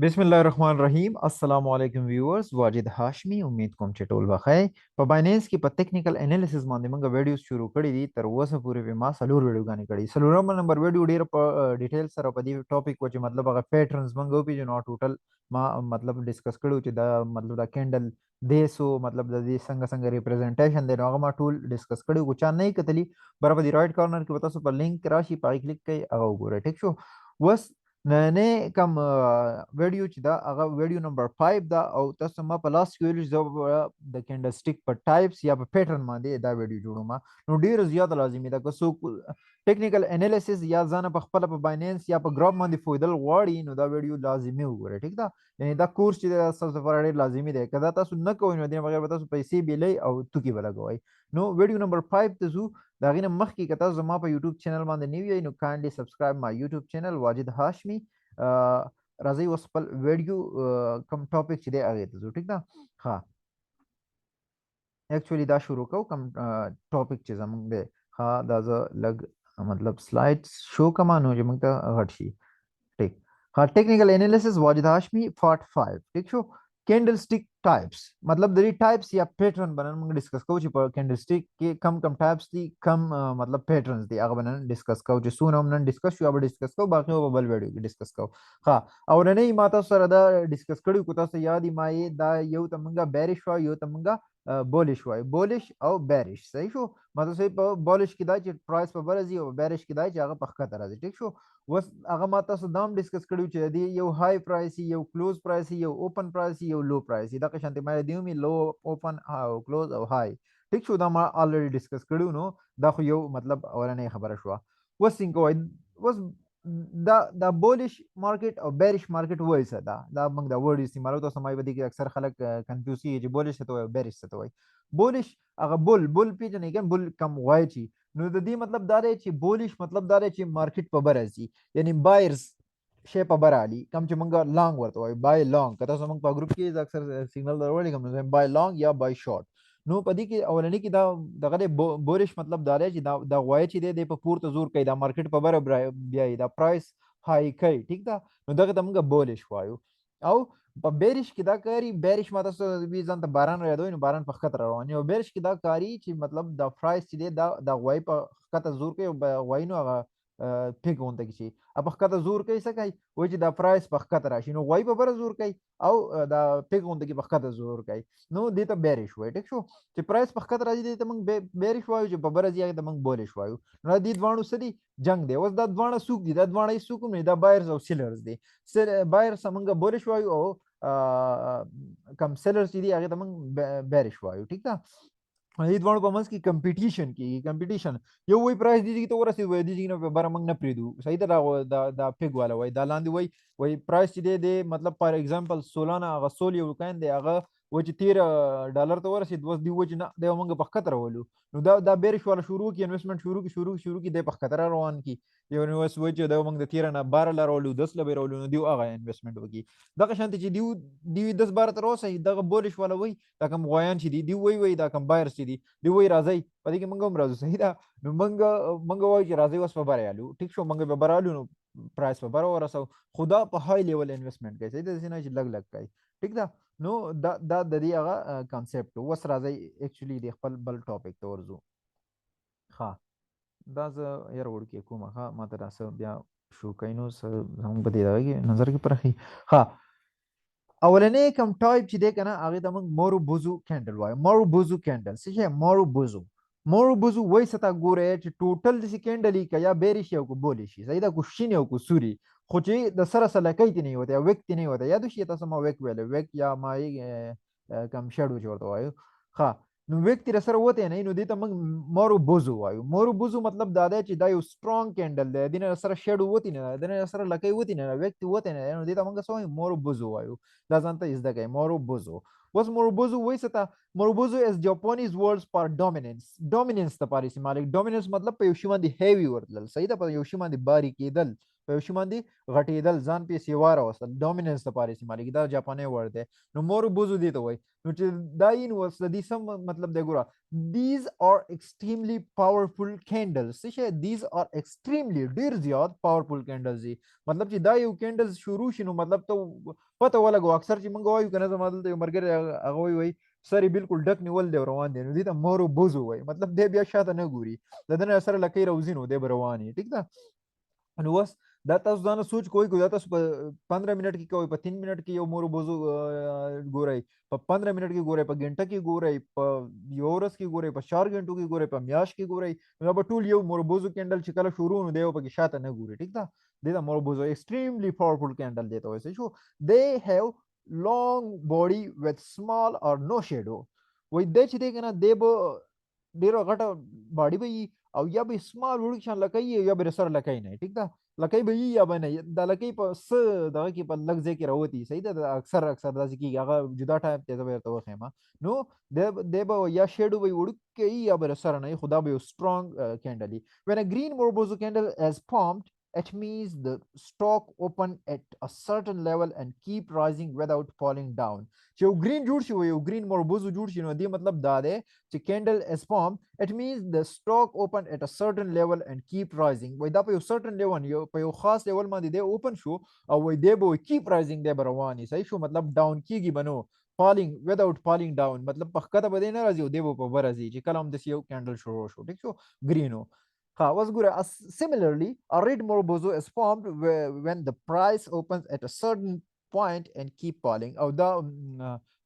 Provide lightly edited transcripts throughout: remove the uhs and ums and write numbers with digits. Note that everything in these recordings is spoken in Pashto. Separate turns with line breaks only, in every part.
बिस्मिल्लाहिर्रहमानिर्रहीम अस्सलाम वालेकुम व्यूअर्स वाजिद हाशमी उम्मीद कोम چې ټول بخیر په بایننس کې په ټیکنیکل انالیسس باندې موږ ویډیوز شروع کړي دي تر اوسه پورې به ما سلور ویډیوګانې کړي سلورم نمبر ویډیو ډیر په ډیټیل سره په دې ټاپک کې مطلب هغه پیټرنز موږ پیژنو ټوټل ما مطلب ډیسکس کړو چې دا مطلب دا کینډل دیسو مطلب د دې څنګه ریپرزنټیشن دی نو هغه ما ټول ډیسکس کړو کو چا نه کتلی برابر دی رائټ کارنر کې تاسو په لینک راشي پای کلیک کوي هغه وګورئ ټیک شو وس نننې کوم ویډیو چې دا هغه ویډیو نمبر 5 دا او تاسو ما په لاست کې ویل چې د کینډلسټیک په ټایپس یا په پیټرن باندې دا ویډیو جوړوم نو ډیر زیات لازمي ده که څوک ټیکنیکل انالیسس یا ځان په خپل په بایننس یا په ګراف باندې فویدل غواړي نو دا ویډیو لازمي وګورئ ټیک ده یعنی دا کورس چې تاسو لپاره ډیر لازمي دی کله تاسو نه کوئ نو د بغیر تاسو پیسې بیلې او توکي ولګوي نو ویډیو نمبر 5 ته زو دا غینه مخکې که تاسو زما په یوټیوب چینل باندې نیو یې نو کایندلی سبسکرایب ما یوټیوب چینل واجد هاشمی راځي اوس خپل ویډیو کوم ټاپک چې دی هغه ته ځو ټیک ده ها اکچولی دا شروع کوم کوم ټاپک چې زمونږ دی ها دا زه لګ مطلب سلایډز شو کما نو چې موږ ته غټ شي ټیک ها ټیکنیکل انالیسس واجد هاشمی پارت 5 ټیک شو کینډلسټیک ټایپس مطلب د دې ټایپس یا پیټرن باندې موږ ډیسکس کوو چې په کینډلسټیک کې کم ټایپس دي کم مطلب پیټرنز دي هغه باندې ډیسکس کوو چې سونه هم نن ډیسکس شو به ډیسکس کوو باقي به بل ویډیو کې ډیسکس کوو ها او نه ما تاسو سره دا ډیسکس کړو کو تاسو یاد ما یې دا یو ته موږ بیریش وایو یو ته موږ بولش وایو بولش او بیریش صحیح شو مطلب صحیح په بولش کې دا چې پرایس په برزي او بیریش کې دا چې هغه په خطر راځي ټیک شو وس هغه ما تاسو دام ډیسکس کړو چې دی یو های پرایس یو کلوز پرایس یو اوپن پرایس یو لو پرایس دا که شانتي مې دیومي لو اوپن او کلوز او های ټیک شو دا ما الریډي ډیسکس کړو نو دا خو یو مطلب اورنې خبره شو وس څنګه وس دا بولش مارکیټ او بیریش مارکیټ وایي څه دا موږ دا ورډ استعمالو تاسو مې بدی کې اکثر خلک کنفیوز شي چې بولش څه ته وایي بیریش څه ته وایي بولش هغه بول پیژنې کین بول کم وایي چی نو د دې مطلب دا دی چې بولش مطلب دا دی چې مارکیټ په بر راځي یعنی بایرز شی په بر علي کم چې مونږه لانګ ورته وایي بای لانګ که تاسو مونږ په ګروپ کې اکثر سیګنل درولې کوم نو بای لانګ یا بای شارټ نو په دې کې اولنی کې دا دغه بولش مطلب دا دی چې دا وایي چې د په پورته زور کوي دا مارکیټ په بر بیاي دا پرایس های کوي ټیک ده نو دغه ته مونږ بولش وایو او په بیریش کې دا کاری بیریش ماته وی ځان ته باران راځي نو باران په خطر روان او بیریش کې دا کاری چې مطلب دا پرایس چې دا غوای په خطر زور کوي غوای نو هغه پیک اونته کی شي په خطر زور کوي څه کوي و چې دا پرایس په خطر راشي نو غوای په بر زور کوي او دا پیک اونته کی په خطر زور کوي نو دې ته بیریش وای ټیک شو چې پرایس په خطر راځي دې ته موږ بیریش وایو چې په بر راځي هغه ته موږ بولش وایو نو دې دوانو سدي جنگ دی اوس دا دوانه سوق دي دا دوانه سوق نه دا بایرز او سیلرز دي بایرز موږ بولش وایو او کم سیلرز چې دي هغه ته موږ بیریش وایو ټیک ده دې دوه په منځ کې کمپټیشن یو وی پرایس دي چې ته ورسې وای دي چې نه بار موږ نه پریدو صحیح ده دا پیګ والا وای دا لاندې وای پرایس چې دی مطلب فار ایگزامپل سولانا هغه سول یو کاین دی هغه و چې 13 ډالر ته ورسید وس دی و چې نه دا موږ په خطر ولو نو دا بیرش والا شروع کی انویسټمنٹ شروع کی د په خطر روان کی یو نو وس و چې دا موږ د 13 نه 12 لرولو 10 لرولو نو دی هغه انویسټمنٹ وکي دغه شانت چې دی 10 12 تر اوسه دغه بولش والا وای دا کوم غویان چې دی وای دا کوم بایرز چې دی وای راځي په دې کې موږ هم راځو صحیح ده نو موږ وای چې راځي وس په برالو ټیک شو موږ په برالو نو پرایس په بر ورسو خدا په های لیول انویسټمنٹ کوي صحیح ده چې لګ کوي ټیک ده نو دا د دې هغه کانسپټ وس راځي اکچولی د خپل بل ټاپک ته ورځو ها دا زه ير وړ کې کومه ها ماته راځه بیا شو کینو هم بده راغی نظر کې پرخي ها اولنې کم ټایپ چې دی کنه هغه د موږ مورو بوزو کینډل وای مورو بوزو کینډل څه مورو بوزو وای ستا ګوره چې ټوټل د کینډل کې یا بیری شي او کو بولی شي زیاده کو شینه او کو سوري خو چې د سره سلکې نه وته وکت نه وته یاد شي تاسو ما وک ویل وک یا مای کم شادو جوړته وایو ها نو وکت سره وته نه نو دې ته موږ مورو بوزو وایو مورو بوزو مطلب دا دی چې دا یو سترونګ کینډل دی د سره شادو وتی نه د سره لکې وتی نه وکت وته نه نو دې ته موږ سوې مورو بوزو وایو دا ځانته از دغه مورو بوزو was Morobozu وایسته Morobozu is Japanese words for dominance ته پاره استعمال dominance مطلب په یو شی باندې heavy ورتل صحیح ده په یو شی باندې باری کېدل په یو شي باندې غټېدل ځان پې سیوا راوستل ډومیننس دپاره استعمالېږي دا جاپانی ورډ دی نو موربوزو دې ته وایي نو چې دا یې نو اوس د دې سم مطلب دی ګوره these are extremely powerful candles څه شی these are extremely ډېر زیات powerful candles دي مطلب چې دا یو کینډل شروع شي نو مطلب ته پته ولګو اکثر چې موږ وایو که نه زما دلته یو ملګری هغه وایي سر یې بالکل ډک نیول دی او روان دی نو دې ته مورو بوزو وایي مطلب دی بیا شاته نه ګوري د ده نه سره لکۍ راوځي نو دی به روان وي ټیک ده نو بس دا تاسو ځان سوچ کوئ که دا تاسو په 15 منټ کې کوئ په 3 منټ کې یو مورو بوزو ګورئ په 15 منټ کې ګورئ په ګنټه کې ګورئ په یو ورځ کې ګورئ په 4 غنټو کې ګورئ په میاشت کې ګورئ نو دا به ټول یو مورو بوزو کینډل چې کله شروع نو دی پکې شاته نه ګوري ټیک ده دې ته مورو بوزو ایکسټریملی پاورفul کینډل دی ته وایي شو they have long body with small or no shadow وایي دی چې دی که نه دی به ډېره غټه باډي به وي او یا به سمال وړوکي شان لکۍ یا به سره لکۍ نه ټیک ده لکۍ به وي یا به نه دا لکۍ په څه دغه کې په لږ ځای کې راوتي صحیح ده اکثر داسې کېږي هغه جدا ټایپ دی زه به درته وښیم نو دی به یا شیډو به یې وړوکی وي یا به سره نه وي خو دا به یو سترانګ کینډل وي when a green morbozo candle is formed it means the stock open at a certain level and keep rising without falling down چې یو green جوړ شي یو green morbozo جوړ شي نو دې مطلب دا دی چې candle is formed it means the stock open at a certain level and keep rising وای دا په یو certain level په یو خاص level باندې دی open شو او وای دی به keep rising دی به روان وي صحیح شو مطلب down کیږي به نو falling without falling down مطلب په ښکته به دی نه راځي او دی به په بره ځي چې کله هم داسې یو candle شروع شو ټیک شو green و was good. Similarly, a red morbozo is formed when the price opens at a certain point and keep falling. او دا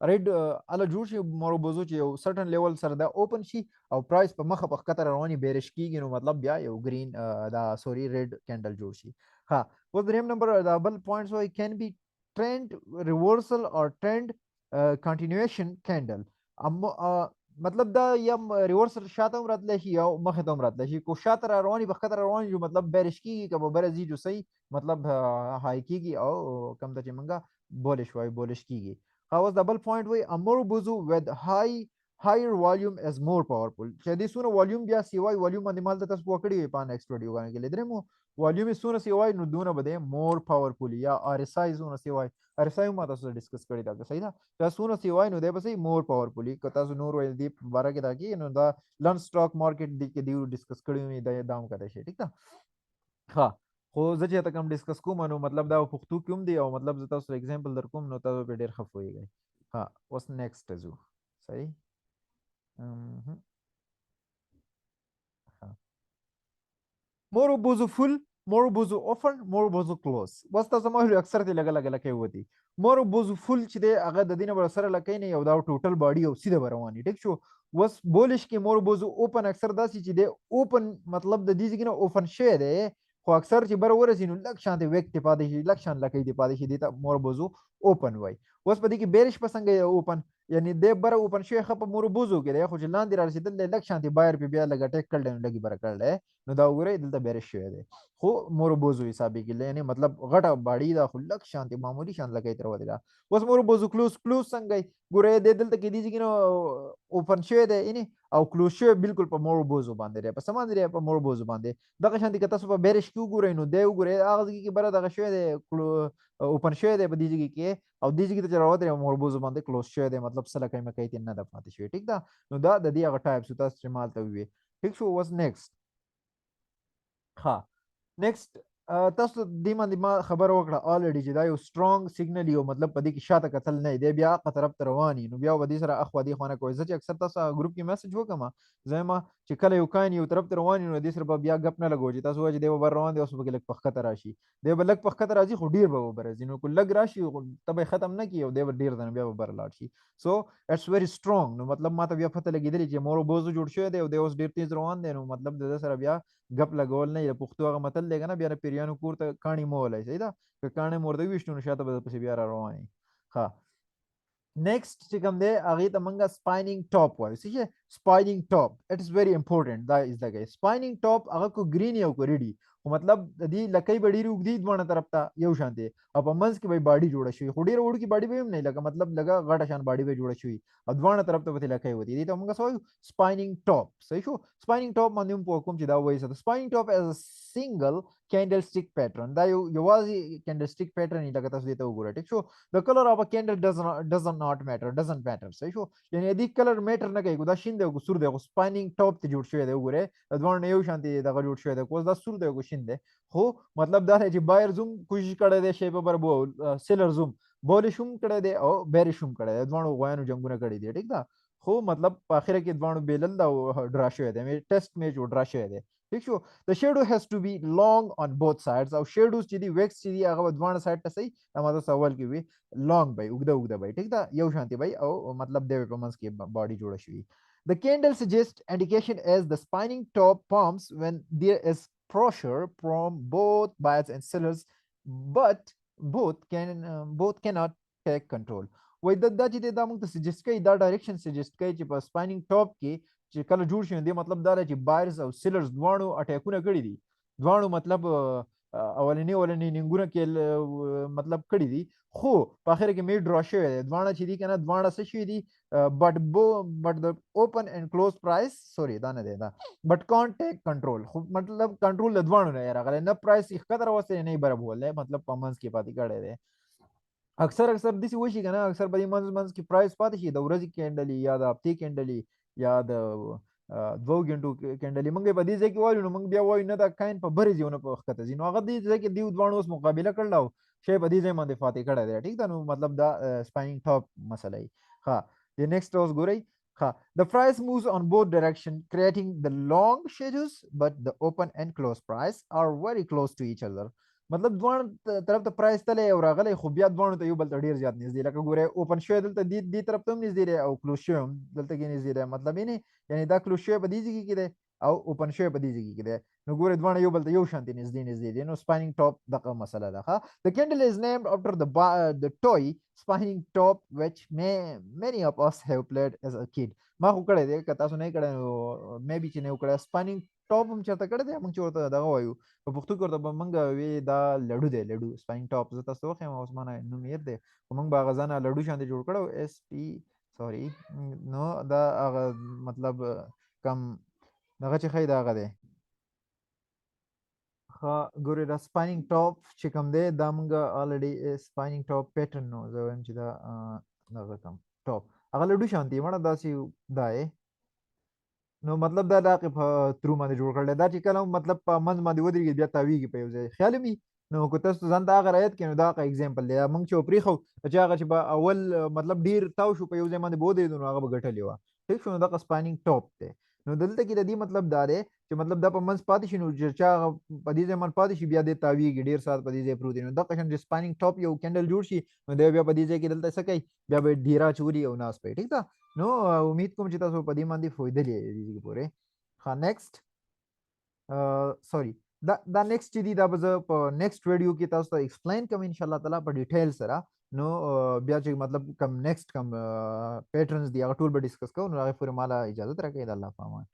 red اله جوړ شي morbozo چې یو certain level سره دا open شي او price په مخه په ښکته رواني bearish کیږي نو مطلب بیا یو green دا sorry red candle جوړ شي اوس دریم نمبر دا بل پوینټس وایي can be trend reversal or trend continuation candle مطلب دا یا ریورسل شاته هم راتلی شي یا مخې ته هم راتلی شي کو شاته را رواني په ښکته را رواني جو مطلب بیرش کېږي که به بره ځي جو صحیح مطلب های کېږي او کم ته چې موږ بولش وایو بولش کېږي اوس دا بل پوینټ وایي a morbozo with higher volume is more powerful چې دې څونه والیوم بیا سیوای والیوم باندې مال ته تاسو پوه کړي وي په نیکسټ ویډیو باندې کې لیدلی مو والیوم یې څونه سیوای نو دونه به دی مور پاورفول یا آر اس آی څونه سیوای آر اس آی ما تاسو ډسکس کړی دا صحیح ده دا څونه سیوای نو دی به صحیح مور پاورفول که تاسو نور ویل دی باره کې دا کې نو دا لن سټاک مارکیټ دی کې دی ډسکس کړی وي دا دام کړی شي ټیک ده خو زه چې ته کوم ډسکس کوم نو مطلب دا پښتو کې هم دی او مطلب زه تاسو اگزامپل در کوم نو تاسو به ډېر ښه پوهیږئ اوس نیکسټ ځو صحیح morbozo full morbozo open morbozo close بس تاسو ما اکثر ته لګه لګه لکه وتی morbozo full چې دی هغه د دینه بر سره لکه نه یو دا ټوټل باډي او سیده رواني ټیک شو وس بولش کې morbozo open اکثر داسې چې دی open مطلب د دې ځګنه open شوی دی خو اکثر چې بر ورسې نو لک شانته وکټ پاتې شي لک شان لکه دی پاتې شي د morbozo open وای وس په دې کې بیرش پسنګ open یعنی د بر اوپن شوی خپ morbozo کې دی خو چې لاندې را رسیدل د لک شانتي بایر په بیا لګ ټیک کړل نو لګي بر کړل نو دا وګورئ دلته بیرش شوی دی خو morbozo حسابي کې یعنی مطلب غټه باډي دا خو لک شانتي معمولی شان لګي تر ودی دا اوس morbozo کلوز څنګه ګورئ د دلته کې دیږي نو اوپن شوی دی یعنی او کلوز شوی بالکل په morbozo باندې دی په سمان دی په morbozo باندې دغه شانتي که تاسو په بیرش کې وګورئ نو دی وګورئ هغه کې بر دغه شوی دی اوپن شوی دی په دې کې او دې کې ته راوته morbozo باندې کلوز شوی دی مطلب سره کای مکای ته نه د پاتې شوی ټیک ده نو دا د دې هغه ټایپ سو تاسو استعمال ته وي ټیک شو واز نیکسټ نیکسټ تاسو دې باندې ما خبر وکړه الریډي چې دا یو سترونګ سیګنل یو مطلب په دې کې شاته قتل نه دی بیا هغه طرف ته رواني نو بیا ودې سره اخو دې خونه کوي چې اکثر تاسو ګروپ کې میسج وکم زما چې کله یو کاین یو طرف ته رواني نو دې سره بیا غپ نه لګو چې تاسو وایي دی بر روان دی اوس په لک پخته راشي دی بل لک پخته راځي خو ډیر به برځي نو کله لګ راشي تبه ختم نه کی او دی ډیر دنه بیا بر لاړ شي سو اټس ویری سترونګ نو مطلب ما ته بیا پته لګیدلی چې morbozo جوړ شوی دی او دی اوس ډیر تیز روان دی نو مطلب د سره بیا غپ لګول نه د پښتو هغه متل دی کنه بیا پیریانو کور ته کاڼي مولای صحیح ده که کاڼي مور دی وښتو نو شاته به پسې بیا رواني نیکسټ چې کوم دی هغه ته منګه سپاینینګ ټاپ وایي چې spinning top. It is very important. That is the guy. Spinning top هغه کو green یو کو ready خو مطلب د دې لکۍ به ډېرې اوږدې دواړه طرف ته یو شان دی او په منځ کې به یې باډي جوړه شوې خو ډېره وړوکې باډي به هم نه لکه مطلب لږه غټه شان باډي به یې جوړه شوې او دواړه طرف ته به ترې لکۍ وتې دې ته موږ څه وایو spinning top. صحیح شو. spinning top باندې هم پوه کوم چې دا وایي څه ده. spinning top as a single candlestick pattern. دا یوازې candlestick pattern یې لکه تاسو دې ته وګورئ. ټیک شو. the color of a candle does not matter. doesn't matter. صحیح شو. یعنی دې کلر میټر نه کوي دا شین دی او سور دی خو spinning top ته جوړ شوی دی وګورئ د دواړو نه یو شان دی دغه جوړ شوی دی کوس دا سور دی او شین دی خو مطلب دا دی چې بایر زوم کوشش کړی دی شی په بر بول سیلر زوم بولش هم کړی دی او بیرش هم کړی دی دواړو غویانو جنګونه کړي دي ټیک ده خو مطلب په اخره کې دواړو بیلل دا ډرا شوی دی ټیسټ میچ ډرا شوی دی ٹھیک شو. the shadow has to be long on both sides او shadows چې دی ویکس چې دی هغه دواړه سایډ ته صحیح دا ماته سوال کې وي long by اوږده by ټیک ده یو شانتي by او مطلب دی په منځ کې باډي جوړه شوی. The candle suggests indication as the spinning top pumps when there is pressure from both buyers and sellers, but both cannot take control. وای دا چې دا موږ ته سجست کوي دا ډایرکشن سجست کوي چې په سپایننګ ټاپ کې چې کله جوړ شي دی مطلب دا چې بایرز او سیلرز دواړو اټیکونه کړي دي دواړو مطلب اولنی ننګونه کې مطلب کړي دي خو په اخر کې میډ ډرا شوی دی دواړه چې دي کنه دواړه څه شوي دي but the open and close price sorry دا نه دی دا but can't take control خو مطلب کنټرول د دواړو نه راغلی نه پرایس یې ښکته راوستی نه یې بره بولی مطلب په منځ کې پاتې کړی دی اکثر داسې وشي که نه اکثر په دې منځ کې پرایس پاتې شي د ورځې کینډل یا د هفتې کینډل یا د 2 غنټو کینډل موږ په دې ځای کې وایو نو موږ بیا وایو نه دا کاین په بره ځایونه په ښکته ځي نو هغه دې ځای کې دیو دواړو اوس مقابله کړله او شی په دې ځای باندې فاتح کړی دی ټیک ده نو مطلب دا سپایننګ ټاپ مسله یي ښه د نیکسټ اوس ګورئ ښه the price moves on both direction creating the long shadows but the open and close price are very close to each other مطلب دواړو طرف ته پرایس تللی او راغلی خو بیا دواړو ته یو بل ته ډېر زیات نږدې لکه ګورئ اوپن شوی دلته دې طرف ته هم نږدې دی او کلوز شوی هم دلته کې نږدې دی مطلب یې نه یعنې دا کلوز شوی په دې ځای کې دی او اوپن شوی په دې ځای کې دی نو ګورئ دواړه یو بل ته یو شانتې نږدې دي نو سپایننګ ټاپ دغه مسله ده ښه the candle is named after the toy spinning top which many of us have played as a kid ما خو کړی دی که تاسو نه یې کړی نو میبي چې نه یې کړی سپایننګ ټاپ هم چېرته کړی دی موږ چې ورته دغه وایو په پښتو کې ورته به موږ وی دا لډو دی لډو سپایننګ ټاپ زه تاسو ته وښیم اوس ما نه نوم هېر دی خو موږ به هغه ځانه لډو شانتې جوړ کړی اس پي سوري نو دا هغه مطلب کم دغه چې ښایي د هغه دی ښه ګورئ دا سپایننګ ټاپ چې کوم دی دا موږ الریډي سپایننګ ټاپ پیټرن نو زه وایم چې دا دغه کوم ټاپ هغه لډو شانتې مړه داسې دا یې نو مطلب دا دغه په ترو باندې جوړ کړل دا چې کله مطلب په منځ باندې ودرېږي بیا تاویږي په یو ځای خیال مې نو که تاسو ځان ته هغه رعایت کړئ نو دا هغه اګزامپل دی موږ چې پرېښو چې هغه چې به اول مطلب ډېر تاو شو په یو ځای باندې به ودرېدو نو هغه به ګټلې وه ټیک شو نو دغه سپایننګ ټاپ دی نو دلته کې د دې مطلب دا دی چې مطلب دا په منځ پاتې شي نو چې چا هغه په دې ځای باندې پاتې شي بیا دې تاویږي ډېر ساعت په دې ځای پروت دی نو دغه شان چې سپایننګ ټاپ یو کینډل جوړ شي نو دی بیا په دې ځای کې دلته څه کوي بیا به ډیرا چوري او ناست پی ټیک ده نو امید کوم چې تاسو په دې باندې فایده لري دې پورې ها نیکسټ سوري دا نیکسټ چې دی دا به زه په نیکسټ ویډیو کې تاسو ته ایکسپلین کوم ان شاء الله تعالی په ډیټیل سره نو بیا چې مطلب کم نیکسټ کم پیټرنز دی هغه ټول به ډسکس کوو نو هغه پورې مالا اجازه راکړئ د الله په امان